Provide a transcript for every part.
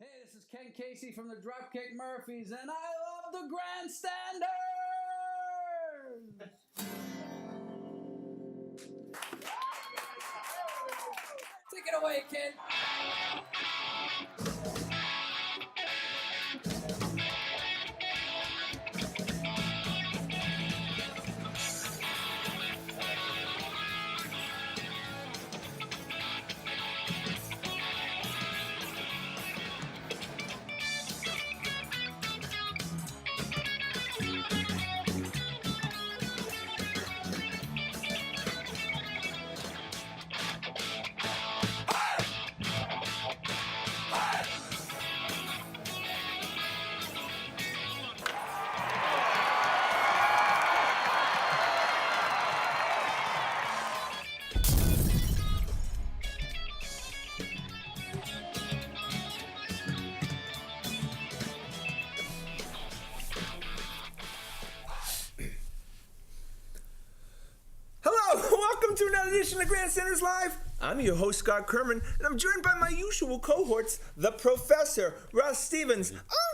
Hey, this is Ken Casey from the Dropkick Murphys, and I love the Grandstanders! Take it away, kid. Welcome to another edition of Grandstanders Live. I'm your host, Scott Kerman, and I'm joined by my usual cohorts, the Professor, Russ Stevens,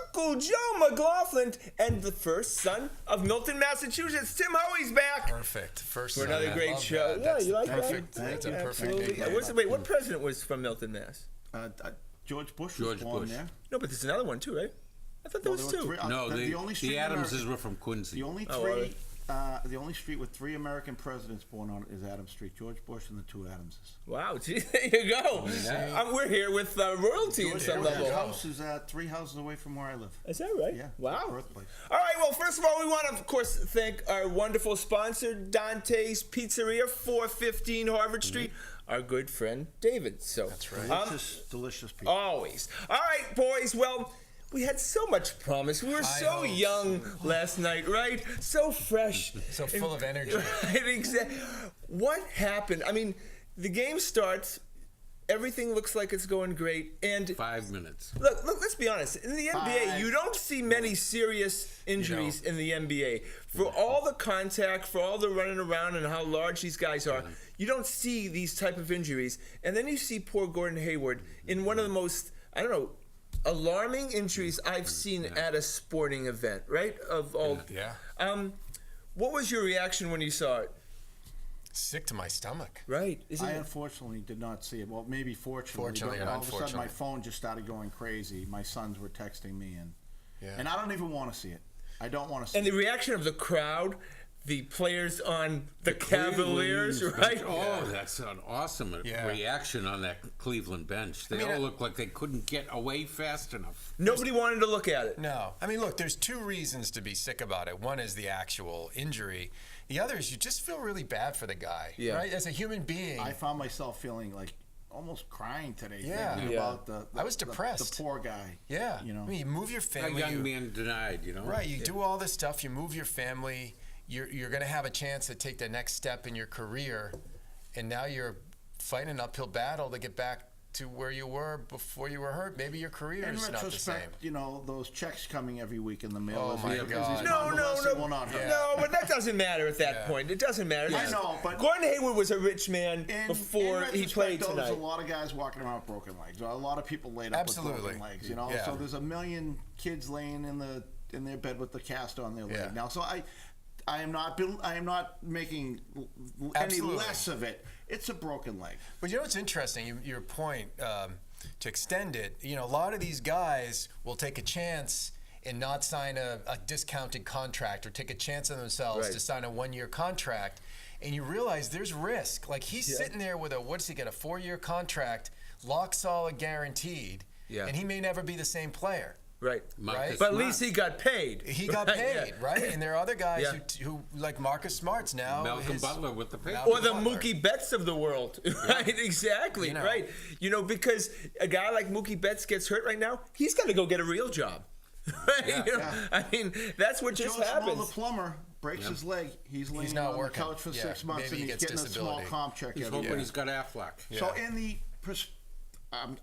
Uncle Joe McLaughlin, and the first son of Milton, Massachusetts, Tim Howey's back. Perfect. First for another great show. That. Yeah, you like perfect. that? That's a perfect Absolutely. name. Wait, what president was from Milton, Mass? George Bush was born there. No, but there's another one too, right? I thought there was two. The Adamses were from Quincy. The only three, the only street with three American presidents born on it is Adams Street. George Bush and the two Adamses. Wow, gee, there you go. Yeah. We're here with royalty in some level. George's house is 3 houses away from where I live. Is that right? Yeah. Wow. Birthplace. All right, well, first of all, we want to, of course, thank our wonderful sponsor, Dante's Pizzeria, 415 Harvard Street, our good friend, David. So that's right. Delicious pizza. Always. All right, boys, well, we had so much promise. We were so young last night, right? So fresh. So full of energy. Right, exactly. What happened? I mean, the game starts. Everything looks like it's going great. And 5 minutes. Look, let's be honest. In the NBA, you don't see many serious injuries in the NBA. For all the contact, for all the running around and how large these guys are, you don't see these type of injuries. And then you see poor Gordon Hayward in one of the most, I don't know, alarming injuries I've seen at a sporting event, right? Of all. Yeah. What was your reaction when you saw it? Sick to my stomach. Right. I unfortunately did not see it. Well, maybe fortunately. And all of a sudden, my unfortunately. phone just started going crazy. My sons were texting me, and I don't even want to see it. I don't want to see it. And the reaction of the crowd, the players on the Cavaliers, right? Oh, that's an awesome reaction on that Cleveland bench. They all look like they couldn't get away fast enough. Nobody wanted to look at it. No. I mean, look, there's two reasons to be sick about it. One is the actual injury. The other is you just feel really bad for the guy, right? As a human being. I found myself feeling like almost crying today. Thinking about I was depressed. The poor guy. Yeah. You know? I mean, you move your family. A young man denied, you know? Right. You do all this stuff. You move your family. You're going to have a chance to take the next step in your career, and now you're fighting an uphill battle to get back to where you were before you were hurt. Maybe your career is not the same. You know, those checks coming every week in the mail. Oh my God! No, but that doesn't matter at that point. It doesn't matter. I know, but Gordon Hayward was a rich man before he played tonight. There's a lot of guys walking around with broken legs. A lot of people laid up with broken legs. You know, so there's a million kids laying in their bed with the cast on their leg now. So I am not making any less of it. It's a broken leg. But you know what's interesting? Your point, to extend it, you know, a lot of these guys will take a chance and not sign a discounted contract or take a chance on themselves to sign a 1-year contract. And you realize there's risk. Like he's sitting there with what's he got, a 4-year contract, lock solid guaranteed, and he may never be the same player. Right. Right. But at least he got paid. He got paid, right? And there are other guys who like Marcus Smart's now. Malcolm Butler with the pay. Or the Mookie Betts of the world. Right, exactly. You know. Right. You know, because a guy like Mookie Betts gets hurt right now, he's got to go get a real job. Right? You know? I mean, that's what just happens. The plumber breaks his leg. He's laying on the couch for 6 months, and he's getting a small comp check. He's hoping he's got Affleck. So in the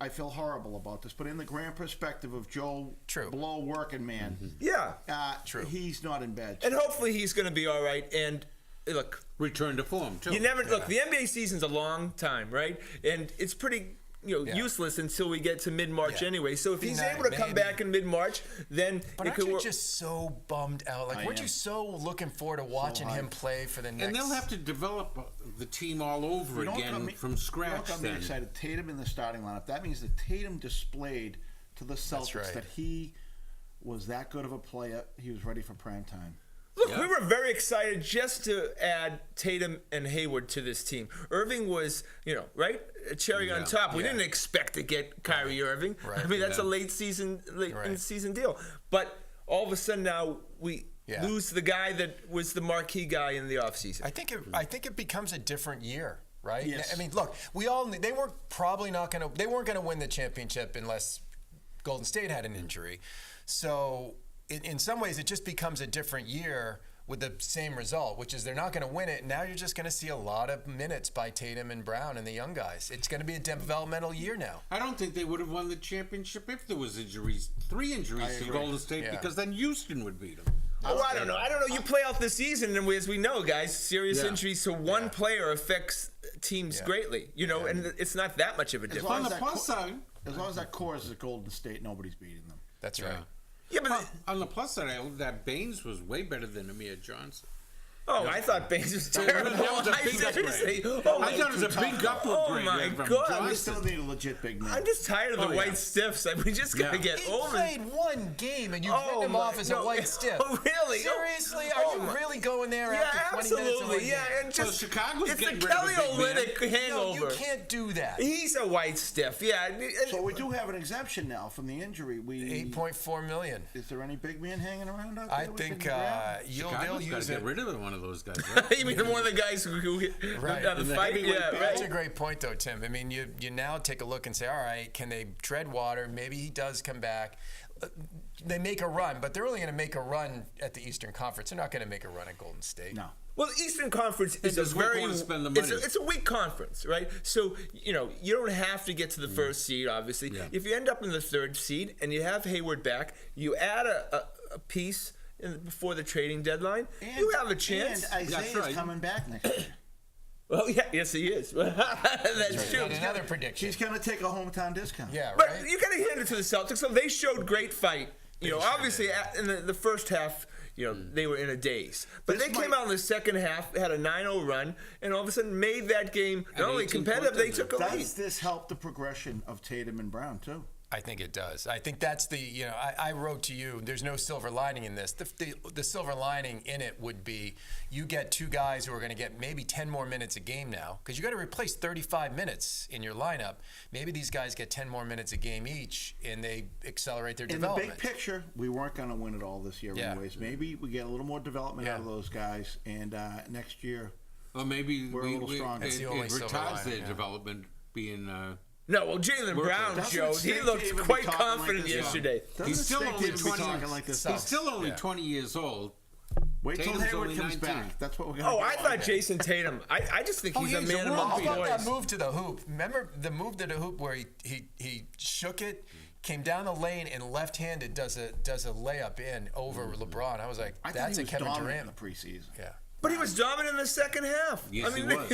I feel horrible about this, but in the grand perspective of Joe Blow working man, he's not in bed. And hopefully he's going to be all right. And look, return to form too. You never look. The NBA season's a long time, right? And it's pretty useless until we get to mid-March anyway. So if he's able to come back in mid-March, then it could work. Just so bummed out. Like, weren't you so looking forward to watching him play for the next? And they'll have to develop the team all over again from scratch. I'm excited. Tatum in the starting lineup. That means that Tatum displayed to the Celtics that he was that good of a player. He was ready for prime time. Look, we were very excited just to add Tatum and Hayward to this team. Irving was, right? A cherry on top. We didn't expect to get Kyrie Irving. Right. I mean, that's a late season deal. But all of a sudden now we lose the guy that was the marquee guy in the offseason. I think it becomes a different year, right? Yes. I mean, look, they weren't going to win the championship unless Golden State had an injury. So in some ways, it just becomes a different year with the same result, which is they're not going to win it. Now you're just going to see a lot of minutes by Tatum and Brown and the young guys. It's going to be a developmental year now. I don't think they would have won the championship if there was injuries, 3 injuries to Golden State, because then Houston would beat them. Oh, I don't know. You play out the season, and as we know, guys, serious injuries to one player affects teams greatly. And it's not that much of a difference. On the plus side, as long as that core is at Golden State, nobody's beating them. That's right. Yeah, but on the plus side, that Baines was way better than Amir Johnson. Oh, I thought Baines was terrible. That was a big upgrade. I thought it was a big upgrade. Oh, my God. We still need a legit big man. I'm just tired of the white stiffs. We just got to get over it. He played one game, and you written him off as a white stiff. Oh, really? Seriously? Are you really going there after 20 minutes of one game? And just, Chicago's it's getting the rid of Kelly a big Olynyk hangover. No, you can't do that. He's a white stiff, So we do have an exemption now from the injury. $8.4 million. Is there any big man hanging around out there? I think they'll use it. Get rid of one of those guys, right? You mean one of the guys who the fight? Yeah, right. That's a great point, though, Tim. I mean, you now take a look and say, all right, can they tread water? Maybe he does come back. They make a run, but they're only going to make a run at the Eastern Conference. They're not going to make a run at Golden State. No. Well, the Eastern Conference is it's a weak conference, right? So, you don't have to get to the first seed, obviously. Yeah. If you end up in the 3rd seed and you have Hayward back, you add a piece before the trading deadline, you have a chance. And Isaiah's coming back next year. Well, yes, he is. That's true. Another prediction. He's going to take a hometown discount. Yeah, right. But you got to hand it to the Celtics. So they showed great fight. Obviously in the first half, they were in a daze. But they came out in the second half, had a 9-0 run, and all of a sudden made that game not only competitive, they took a lead. Does this help the progression of Tatum and Brown, too? I think it does. I think that's I wrote to you, there's no silver lining in this. The silver lining in it would be you get 2 guys who are going to get maybe 10 more minutes a game now, because you got to replace 35 minutes in your lineup. Maybe these guys get 10 more minutes a game each, and they accelerate their development. In the big picture, we weren't going to win it all this year anyways. Maybe we get a little more development out of those guys, and next year maybe we're a little stronger. It retires their development being... No, well, Jaylen Brown, Joe, he looked quite confident yesterday. He's still only 20. He's still only 20 years old. Wait till Hayward comes back. That's what we're going to do. I thought Jason Tatum. I just think he's a man among boys. How about that move to the hoop? Remember the move to the hoop where he shook it, came down the lane, and left-handed does a layup in over LeBron. I was like, that's a Kevin Durant in the preseason. Yeah. But he was dominant in the second half. Yes, he was.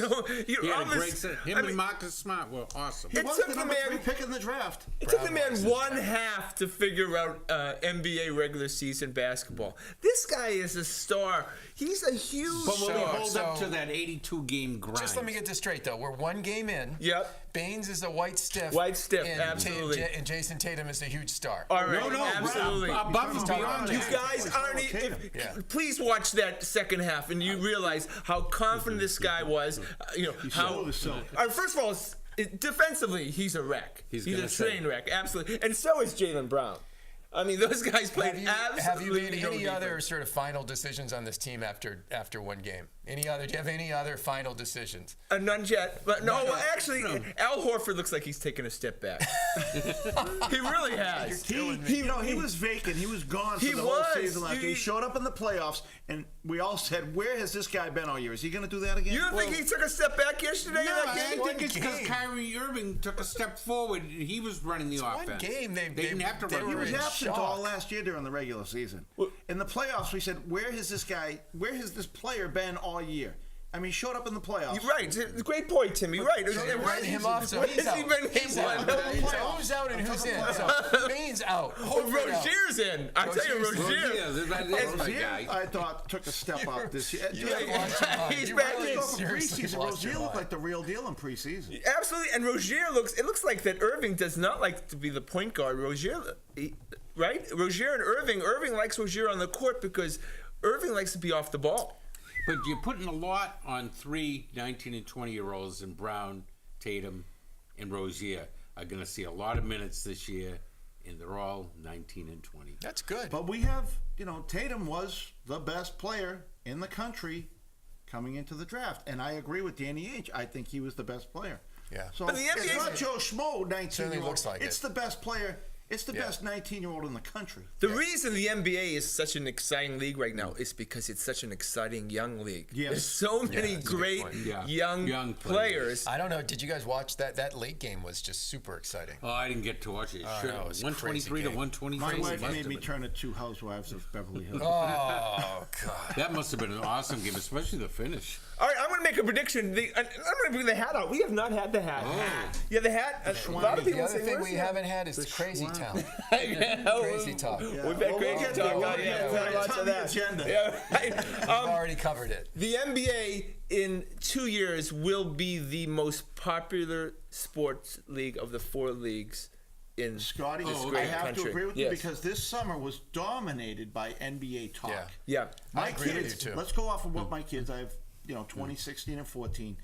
He had a great set. Him and Marcus Smart were awesome. He was the number 3 pick in the draft. It took the man 1 half to figure out NBA regular season basketball. This guy is a star. He's a huge star. But will he hold up to that that 82-game grind? Just let me get this straight, though. We're 1 game in. Yep. Baines is a white stiff. Absolutely. And Jason Tatum is a huge star. All right, no, absolutely. Above and beyond. You guys aren't. Please watch that second half, and you realize how confident this guy was. First of all, defensively, he's a wreck. He's a train wreck, absolutely. And so is Jaylen Brown. I mean, those guys played absolutely. Have you made any other sort of final decisions on this team after 1 game? Do you have any other final decisions? None yet. But actually, Al Horford looks like he's taken a step back. He really has. He was vacant. He was gone for the whole season. He showed up in the playoffs, and we all said, "Where has this guy been all year? Is he going to do that again?" You don't think he took a step back yesterday? No, I think it's because Kyrie Irving took a step forward. He was running the offense. 1 game. They didn't have to run. He was absent all last year during the regular season. In the playoffs, we said, "Where has this player been all year?" I mean, showed up in the playoffs. You're right. Great point, Tim. You're right. Write him off. So he's out. He's out. Who's out and who's in? So Maine's out. Rozier's in. I tell you, Rozier. I thought took a step up this year. He's back in preseason. Rozier looked like the real deal in preseason. Absolutely, and Rozier looks like that. Irving does not like to be the point guard. Rozier, right? Rozier and Irving. Irving likes Rozier on the court because Irving likes to be off the ball. But you're putting a lot on 3 19 and 20-year-olds, and Brown, Tatum, and Rozier are going to see a lot of minutes this year, and they're all 19 and 20. That's good. But we have, Tatum was the best player in the country coming into the draft, and I agree with Danny H. I think he was the best player. Yeah. So it's not Joe Schmo, 19-year-old. Looks like it's the best player. It's the best 19-year-old in the country. The reason the NBA is such an exciting league right now is because it's such an exciting young league. Yes. There's so many great young players. I don't know. Did you guys watch that? That late game was just super exciting. Oh, I didn't get to watch it. No, it was 123 to 123. My wife made me turn to 2 Housewives of Beverly Hills. Oh, God. That must have been an awesome game, especially the finish. All right, I'm going to make a prediction. I'm going to bring the hat out. We have not had the hat. Oh. Yeah, the hat. A lot of people the other say thing we haven't had is the Crazy Town. Crazy talk. We've had crazy talk. Lots of that. Agenda. We've already covered it. The NBA in 2 years will be the most popular sports league of the 4 leagues in Scotty, this I great have country. to agree with you because this summer was dominated by NBA talk. Yeah. My agree with kids, you, too. let's go off of what my kids, I have 20, 16, and 14.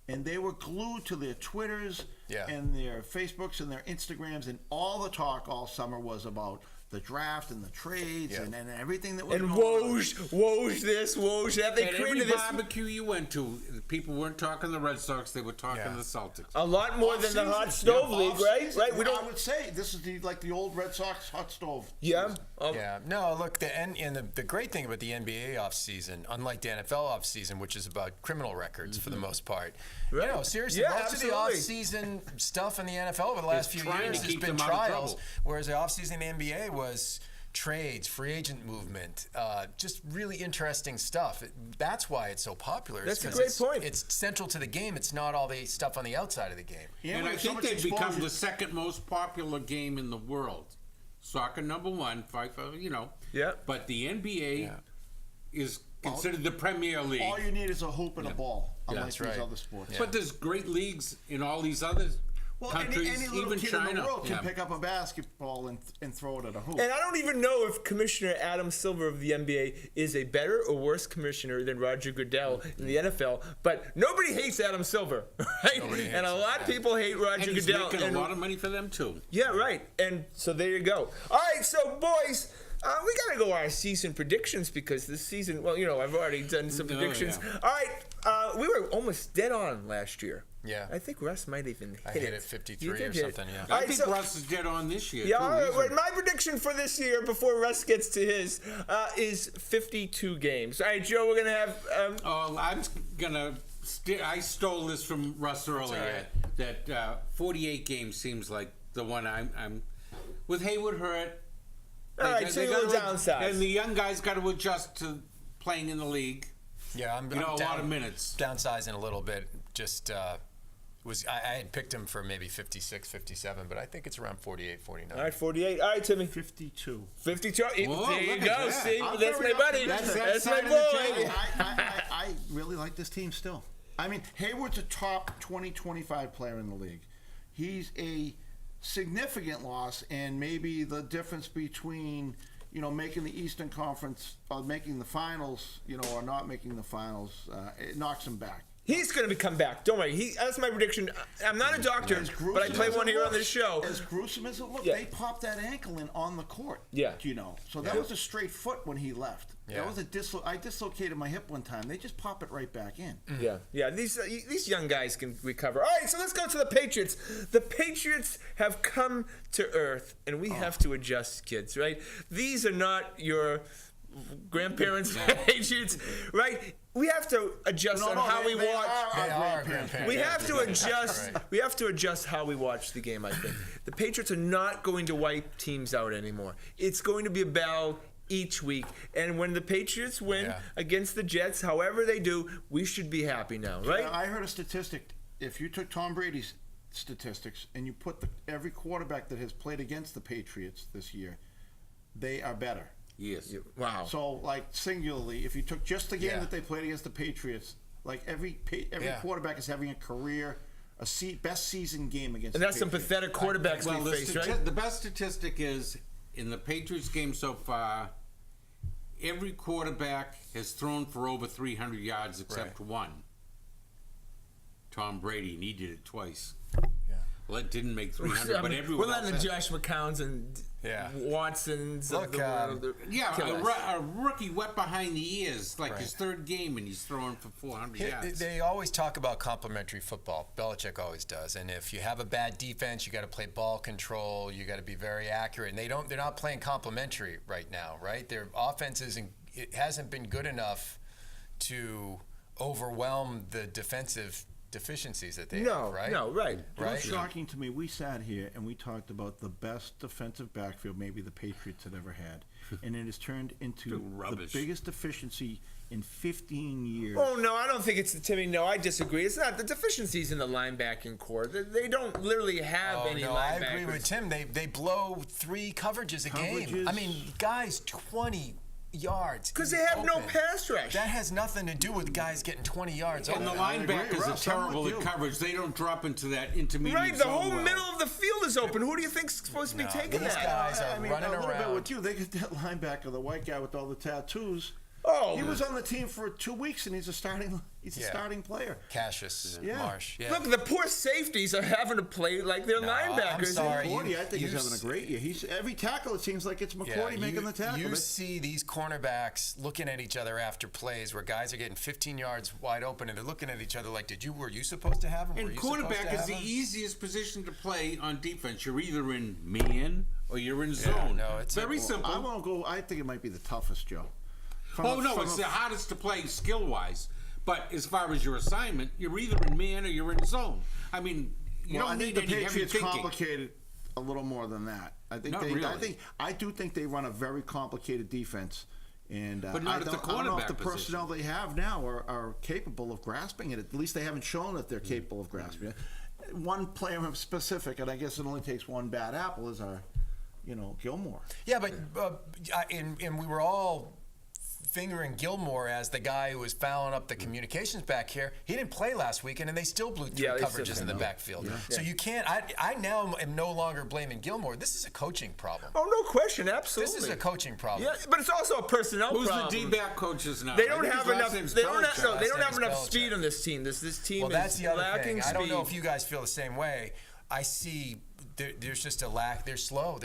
And they were glued to their Twitters and their Facebooks and their Instagrams, and all the talk all summer was about the draft and the trades and everything that was going on. Woj this, Woj that. They At created every this. barbecue you went to, people weren't talking the Red Sox; they were talking the Celtics. A lot more than the hot stove league, right? Right. We don't. I would say this is the old Red Sox hot stove. Yeah. No, look, the great thing about the NBA offseason, unlike the NFL offseason, which is about criminal records for the most part, seriously, most of the offseason stuff in the NFL over the last few years has been trials, whereas the offseason in the NBA was trades, free agent movement, just really interesting stuff. That's why it's so popular. That's a great point. It's central to the game. It's not all the stuff on the outside of the game. And I think they've become the second most popular game in the world. Soccer number 1, Yeah. But the NBA is considered the Premier League. All you need is a hoop and a ball, unlike these other sports. But there's great leagues in all these other countries, any little even kid China. in the world can pick up a basketball and throw it at a hoop. And I don't even know if Commissioner Adam Silver of the NBA is a better or worse commissioner than Roger Goodell in the NFL, but nobody hates Adam Silver, right? And a lot of people hate Roger and he's Goodell. making a lot of money for them, too. Yeah, right. And so there you go. All right, so boys, we got to go our season predictions because this season, I've already done some predictions. All right, we were almost dead on last year. Yeah. I think Russ might even hit it. I hit it 53 or something, yeah. I think Russ is dead on this year, Yeah, too. all right, my prediction for this year, before Russ gets to his, is 52 games. All right, Joe, we're going to have... I'm going to... I stole this from Russ earlier. That 48 games seems like the one I'm... With Hayward hurt... All right, so you're downsize. And the young guys got to adjust to playing in the league. Yeah, I'm a lot of minutes. Downsizing a little bit. Just I had picked him for maybe 56, 57, but I think it's around 48, 49. All right, 48. All right, Timmy. 52. 52. Whoa, there you go. that. See, that's my buddy. That's my boy. I really like this team still. I mean, Hayward's a top 20, 25 player in the league. He's a significant loss, and maybe the difference between making the Eastern Conference or making the finals, or not making the finals, it knocks him back. He's going to come back. Don't worry. That's my prediction. I'm not a doctor, but I play one here on this show. As gruesome as it looked, they popped that ankle in on the court. Yeah. So that was a straight foot when he left. Yeah. That was I dislocated my hip one time. They just pop it right back in. Yeah. These young guys can recover. All right, so let's go to the Patriots. The Patriots have come to earth, and we have to adjust, kids, right? These are not your grandparents' Patriots, right? We have to adjust on how we watch. They are grandparents. We have to adjust. We have to adjust how we watch the game. I think the Patriots are not going to wipe teams out anymore. It's going to be a battle each week. And when the Patriots win against the Jets, however they do, we should be happy now, right? Yeah, I heard a statistic. If you took Tom Brady's statistics and you put every quarterback that has played against the Patriots this year, they are better. Yes. Wow. So, like, singularly, if you took just the game that they played against the Patriots, like every quarterback is having a career, best season game against the Patriots. And that's some pathetic quarterbacks we face, right? The best statistic is, in the Patriots game so far, every quarterback has thrown for over 300 yards except one. Tom Brady, and he did it twice. Well, it didn't make 300, but everyone we're else letting the Josh McCowns and Watsons of the world. A rookie wet behind the ears, like his third game, and he's throwing for 400 yards. They always talk about complementary football. Belichick always does. And if you have a bad defense, you got to play ball control. You got to be very accurate. And they're not playing complementary right now, right? Their offense it hasn't been good enough to overwhelm the defensive deficiencies that they have, right? No, right. It's shocking to me. We sat here and we talked about the best defensive backfield maybe the Patriots had ever had, and it has turned into the biggest deficiency in 15 years. Oh, no, I don't think it's Timmy. No, I disagree. It's not the deficiencies in the linebacking core. They don't literally have any linebackers. I agree with Tim. They blow 3 coverages a game. I mean, guys, 20 yards. Because they have no pass rush. That has nothing to do with guys getting 20 yards. And the linebackers are terrible at coverage. They don't drop into that intermediate zone. Right, the whole middle of the field is open. Who do you think's supposed to be taking these that? Guys are running a little around. bit with you. They get that linebacker, the white guy with all the tattoos. Oh, he was on the team for 2 weeks, and he's a starting player. Cassius Marsh. Yeah. Look, the poor safeties are having to play like their linebackers. I'm sorry. McCourty, I think he's having a great year. Every tackle, it seems like it's McCourty making the tackle. You see these cornerbacks looking at each other after plays where guys are getting 15 yards wide open, and they're looking at each other like, were you supposed to have him? And quarterback is the easiest position to play on defense. You're either in man or you're in zone. No, it's very simple. I won't go. I think it might be the toughest, Joe. It's the hardest to play skill-wise. But as far as your assignment, you're either in man or you're in zone. I mean, you don't need any heavy thinking. I think the Patriots complicated a little more than that. I do think they run a very complicated defense. And but not at the cornerback I don't know if the position. personnel they have now are capable of grasping it. At least they haven't shown that they're capable of grasping it. One player in specific, and I guess it only takes one bad apple, is our, Gilmore. Yeah, but and we were all fingering Gilmore as the guy who was fouling up the communications back here. He didn't play last weekend, and they still blew 3 coverages in the backfield. Yeah. So you can't. I now am no longer blaming Gilmore. This is a coaching problem. Oh, no question, absolutely. This is a coaching problem. Yeah, but it's also a personnel problem. Who's the D-back coaches now? They don't have enough. They don't have enough speed on this team. This team that's is the other lacking thing. speed. I don't know if you guys feel the same way. I see. There's just a lack. They're slow.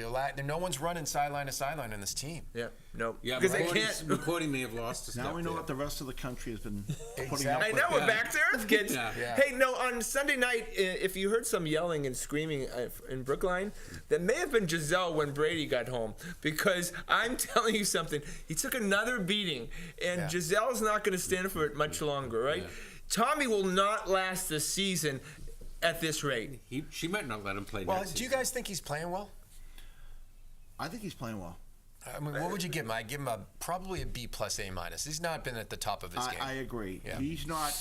No one's running sideline to sideline on this team. Yeah. No. Yeah, because they can't. McCourty may have lost a step. Now we know what the rest of the country has been putting up with. Now we're back to earth, kids. Yeah. Hey, no, on Sunday night, if you heard some yelling and screaming in Brookline, that may have been Giselle when Brady got home. Because I'm telling you something, he took another beating, and Giselle's not going to stand for it much longer, right? Yeah. Tommy will not last this season at this rate. She might not let him play well, next season. Do you guys think he's playing well? I think he's playing well. I mean, what would you give him? I'd give him probably a B plus A minus. He's not been at the top of his game. I agree. Yeah. He's not.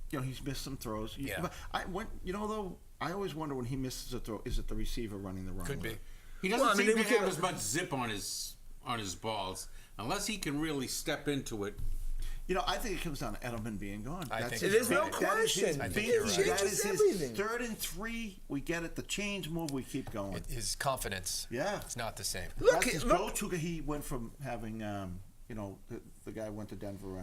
He's missed some throws. Yeah. Though I always wonder when he misses a throw, is it the receiver running the wrong way? Could be. He doesn't seem to have as much zip on his balls unless he can really step into it. I think it comes down to Edelman being gone. There's no question. That is his 3rd and 3. We get it. The change move. We keep going. His confidence. Yeah, it's not the same. That's his go-to. He went from having, the guy went to Denver.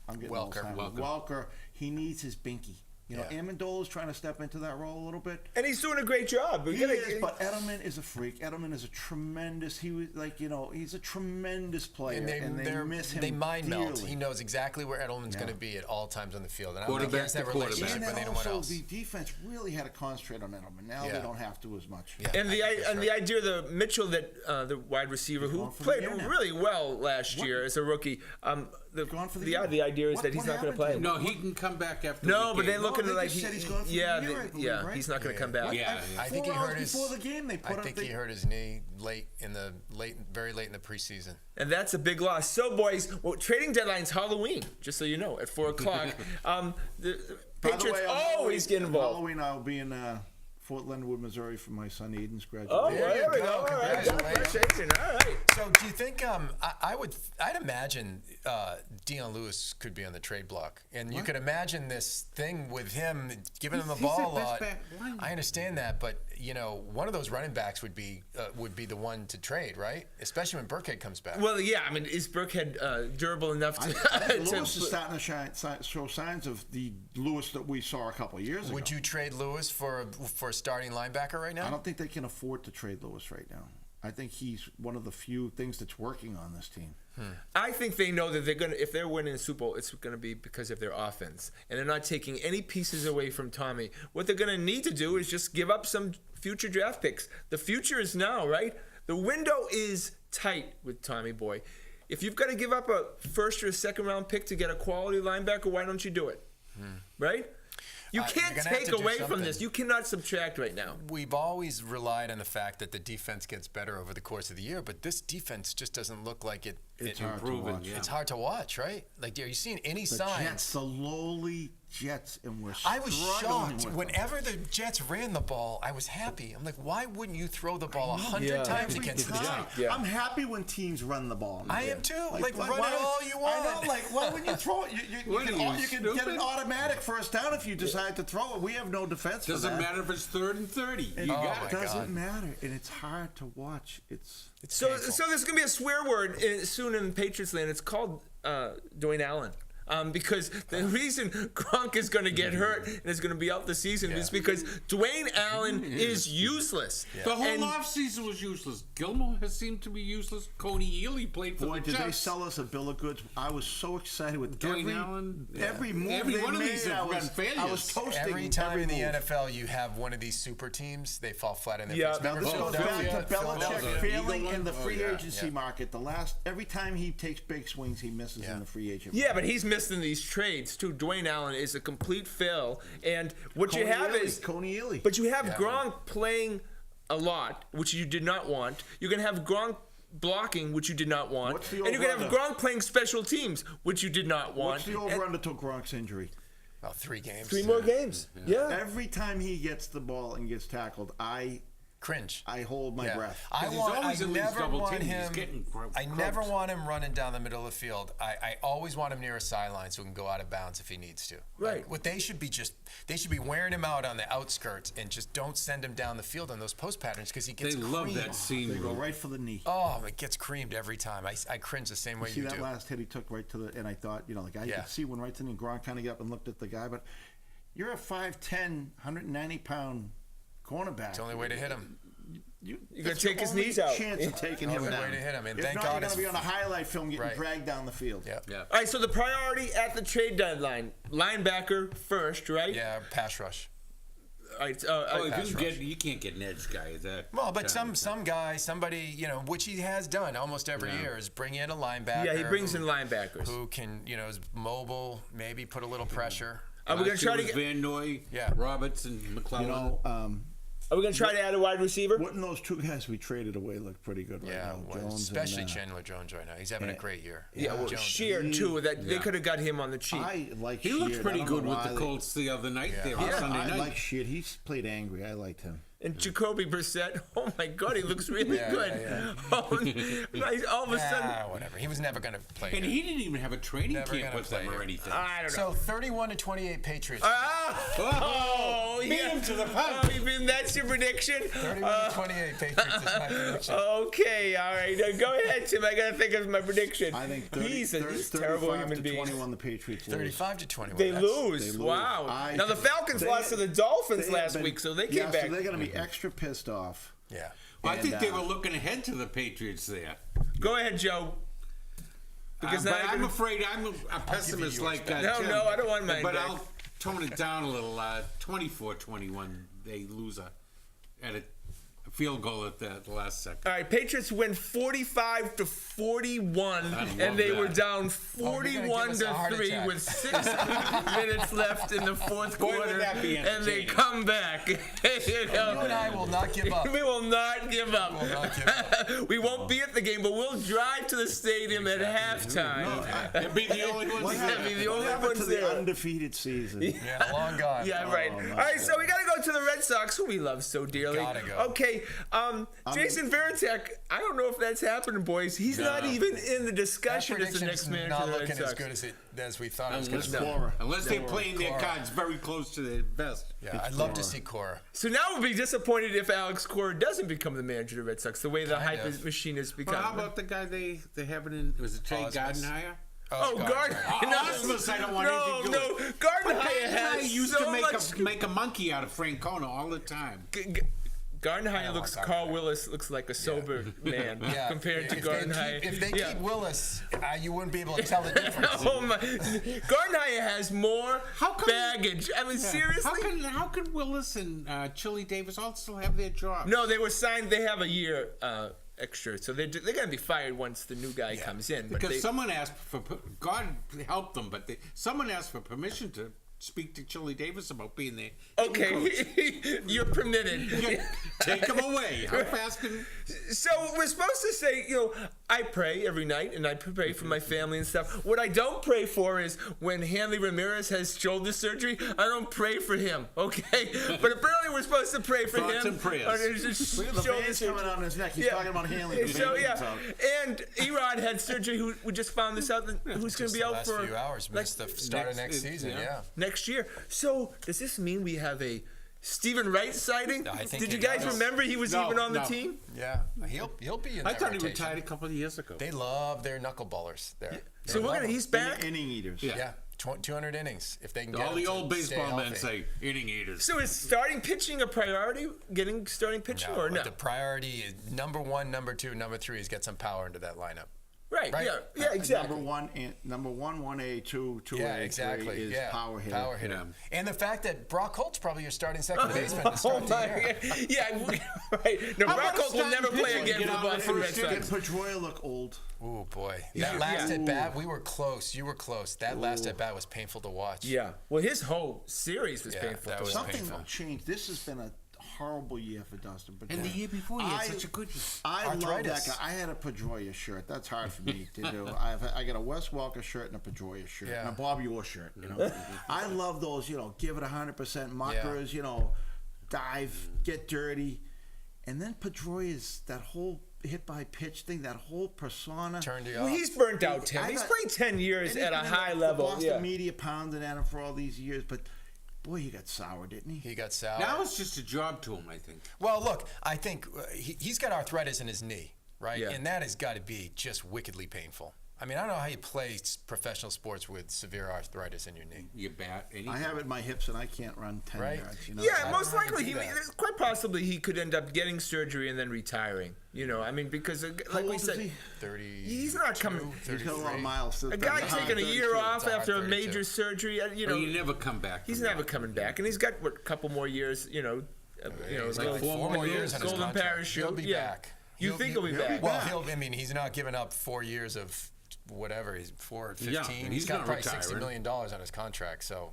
I'm getting Welker. He needs his binky. Amendola's trying to step into that role a little bit, and he's doing a great job. He is, but Edelman is a freak. Edelman is a tremendous. He's a tremendous player, and they miss him. They mind dearly. melt. He knows exactly where Edelman's going to be at all times on the field, and I don't think he has that relationship with anyone else. The defense really had to concentrate on Edelman. Now they don't have to as much. Yeah. And the idea of the Mitchell, the wide receiver who played really well last year as a rookie. The idea is that he's not going to play. No, he can come back after. No, but they look looking they like just said he's gone for the year, I believe, right? he's not going to come back. Yeah. I think he 4 hurt hours his. before the game. They put I think he hurt his knee very late in the preseason. And that's a big loss. So, boys, trading deadline's Halloween, just so you know, at 4 o'clock. The By the Patriots way, always get involved. Halloween, I'll be in Fort Leonard, Missouri for my son Eden's graduation. Oh, There there you we go. go. All right. Congratulations. All right. So, do you think I'd imagine Dion Lewis could be on the trade block, and you could imagine this thing with him giving him the ball a lot. I understand that, but one of those running backs would be the one to trade, right? Especially when Burkhead comes back. Well, yeah. I mean, is Burkhead durable enough to? I think Lewis is starting to show signs of the Lewis that we saw a couple of years ago. Would you trade Lewis for a starting linebacker right now? I don't think they can afford to trade Lewis right now. I think he's one of the few things that's working on this team. I think they know that if they're winning the Super Bowl, it's going to be because of their offense, and they're not taking any pieces away from Tommy. What they're going to need to do is just give up some future draft picks. The future is now, right? The window is tight with Tommy Boy. If you've got to give up a first or a second round pick to get a quality linebacker, why don't you do it? Right? You can't take away from this. You cannot subtract right now. We've always relied on the fact that the defense gets better over the course of the year, but this defense just doesn't look like it. It's hard to watch. It's hard to watch, right? Like, are you seeing any signs? The lowly Jets, and we're I was struggling shocked. with Whenever the Jets ran the ball, I was happy. I'm like, why wouldn't you throw the ball 100 times against the Jets? Yeah. I'm happy when teams run the ball. I am too. Like run it why, all you want. I know. Like, why wouldn't you throw it? You can get an automatic first down if you decide to throw it. We have no defense for that. Doesn't matter if it's 3rd and 30. It doesn't matter, and it's hard to watch. So there's going to be a swear word soon in Patriots land. It's called Dwayne Allen. Because the reason Gronk is going to get hurt and is going to be out the season is because Dwayne Allen is useless. The whole offseason was useless. Gilmore has seemed to be useless. Coney Ely played for the Jets. Did they sell us a bill of goods? I was so excited with Dwayne Allen. Every move every they one of made, these have been failures. I was toasting every time in the move. NFL you have one of these super teams, they fall flat in their face. Now this goes back to Belichick failing in the free yeah. agency market. Every time he takes big swings, he misses in the free agent market. Yeah, but he's missed in these trades too. Dwayne Allen is a complete fail, and what you have is Coney Ely. But you have Gronk playing a lot, which you did not want. You're going to have Gronk blocking, which you did not want. What's the and you're going to have Gronk playing special teams, which you did not want. What's the over-under till Gronk's injury? About 3 games. 3 more games. Yeah. Every time he gets the ball and gets tackled, I cringe. I hold my breath. I never want him running down the middle of the field. I always want him near a sideline so he can go out of bounds if he needs to. Right. Like, what they should be wearing him out on the outskirts and just don't send him down the field on those post patterns because he gets creamed. Love that scene. They go right for the knee. Oh, it gets creamed every time. I cringe the same way you do. See that last hit he took right to the, and I thought, I could see when right to the knee, Gronk kind of got up and looked at the guy, but you're a 5'10", 190-pound cornerback. It's the only way to hit him. You're going to take his knees out. Chance of taking him down. Way to hit him. And if thank not, God you're going to be on a highlight film getting dragged down the field. Yeah. All right, so the priority at the trade deadline, linebacker first, right? Yeah, pass rush. All right, you can't get an edge guy. Well, but some guy, somebody, which he has done almost every year, is bring in a linebacker. Yeah, he brings in linebackers who can, is mobile, maybe put a little pressure. We're going to try to get Van Noy, Roberts, and McClellan. Are we going to try to add a wide receiver? Wouldn't those 2 guys we traded away look pretty good right now? Jones especially Chandler Jones right now. He's having a great year. Yeah, well, Shear too. They could have got him on the cheap. He looked pretty good with the Colts the other night. On Sunday night. I like Shear. He played angry. I liked him. And Jacoby Brissett, oh my God, he looks really good. Yeah. All of a sudden, whatever. He was never going to play. And he didn't even have a training camp with them or anything. I don't know. So 31-28 Patriots. Beat him to the punch. That's your prediction. 31-28 Patriots is my prediction. Okay, all right. Now go ahead, Tim. I got to think of my prediction. I think he's a terrible human being. 21, the Patriots lose. 35-21. They lose. Wow. Now the Falcons lost to the Dolphins last week, so they came back. So they're going to be extra pissed off. Yeah. I think they were looking ahead to the Patriots there. Go ahead, Joe. Because I'm afraid I'm a pessimist like Tim. No, I don't want mine But back. I'll tone it down a little. 24-21, they lose at a field goal at the last second. All right, Patriots win 45-41, and they were down 41-3 with 6 minutes left in the fourth quarter, and they come back. You and I will not give up. We will not give up. We won't be at the game, but we'll drive to the stadium at halftime. We'll be the only ones there. The undefeated season. Yeah, long gone. Yeah, right. All right, so we got to go to the Red Sox, who we love so dearly. Gotta go. Okay, Jason Varitek, I don't know if that's happening, boys. He's not even in the discussion as the next manager of the Red Sox. Not looking as good as we thought it was going to be. Unless they're playing their cards very close to their best. Yeah, I'd love to see Cora. So now we'll be disappointed if Alex Cora doesn't become the manager of the Red Sox, the way the hype machine has become. Well, how about the guy they have it in? Was it Trey Gardenhire? Gardenhire. I don't want anything to do with it. Gardenhire has used so to much... make a monkey out of Francona all the time. Gardenhire looks. Carl Willis looks like a sober man compared to Gardenhire. If they keep Willis, you wouldn't be able to tell the difference. Gardenhire has more baggage. I mean, seriously. How can Willis and Chili Davis all still have their jobs? No, they were signed. They have a year extra, so they're going to be fired once the new guy comes in. Because someone asked for God help them, but someone asked for permission to speak to Chili Davis about being there. Okay, you're permitted. Take him away. How fast can... So we're supposed to say, I pray every night, and I pray for my family and stuff. What I don't pray for is when Hanley Ramirez has shoulder surgery, I don't pray for him, okay? But apparently we're supposed to pray for Thoughts him. And prayers. Look at the veins coming out on his neck. He's talking about Hanley. So, and Erod had surgery. We just found this out. Who's going to be out for... the last few hours. Missed the start of next season, next year. So does this mean we have a Stephen Wright sighting? I think Did you guys remember he was even on the team? Yeah, he'll be in. I thought he retired a couple of years ago. They love their knuckleballers there. So he's back. Inning eaters. Yeah. 200 innings if they can get all the old baseball men say inning eaters. So is starting pitching a priority? Getting starting pitching or no? The priority is number 1, number 2, number 3 is get some power into that lineup. Right. Yeah, exactly. Number one, 1A, 2, 2A, exactly. 3 is power hitter. Power hitter. Yeah. And the fact that Brock Holt's probably your starting second baseman to start the year. Right. No, Brock Holt will never play again for the Boston Red Sox. Did Pedroia look old? Oh boy, that last at bat, we were close. You were close. That last at bat was painful to watch. Yeah. Well, his whole series was painful. That was Something changed. This has been a horrible year for Dustin Pedroia. And the year before, he had such a good year. I love that guy. I had a Pedroia shirt. That's hard for me to do. I got a Wes Welker shirt and a Pedroia shirt and a Bobby Orr shirt. I love those. Give it 100% muckers. Dive, get dirty, and then Pedroia's that whole hit by pitch thing, that whole persona. Turned you off. Well, he's burnt out, Tim. He's played 10 years at a high level. The Boston media pounded at him for all these years, but boy, he got sour, didn't he? He got sour. Now it's just a job to him, I think. Well, look, I think he's got arthritis in his knee, right? Yeah. And that has got to be just wickedly painful. I mean, I don't know how you play professional sports with severe arthritis in your knee. You bat. I have it in my hips, and I can't run 10 yards. Yeah, most likely, quite possibly, he could end up getting surgery and then retiring. I mean, because like we said, 30. He's not coming. He's got a lot of miles. A guy taking a year off after a major surgery, you never come back. He's never coming back, and he's got a couple more years. He's like 4 more years on his golden contract. Parachute. He'll be back. You think he'll be back? Well, he's not giving up 4 years of whatever. He's 15. Yeah, he's got probably $60 million on his contract. So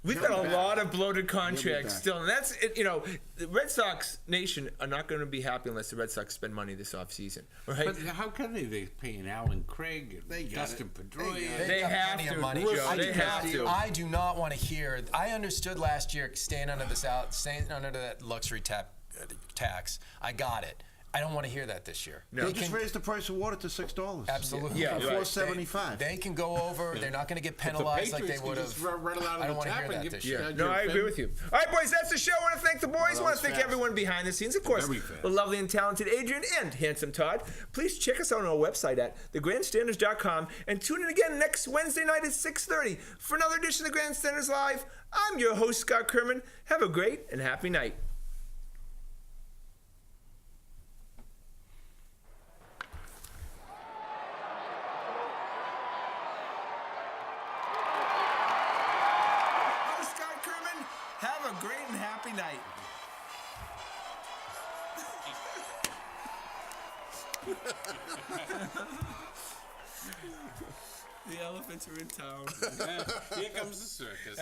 we've got a lot of bloated contracts still, and that's the Red Sox Nation are not going to be happy unless the Red Sox spend money this offseason, right? But how can they? They're paying Alan Craig and Dustin Pedroia. They have to. Money, Joe. They have to. I do not want to hear. I understood last year staying under that luxury tax. I got it. I don't want to hear that this year. No. They just raised the price of water to $6. Absolutely. Yeah, $4.75. They can go over. They're not going to get penalized like they would have. I don't want to hear that this year. No, I agree with you. All right, boys, that's the show. I want to thank the boys. I want to thank everyone behind the scenes. Of course, the lovely and talented Adrian and handsome Todd. Please check us out on our website at thegrandstanders.com and tune in again next Wednesday night at 6:30 for another edition of the Grandstanders Live. I'm your host, Scott Kerman. Have a great and happy night. Have a great and happy night. The elephants are in town. Here comes the circus.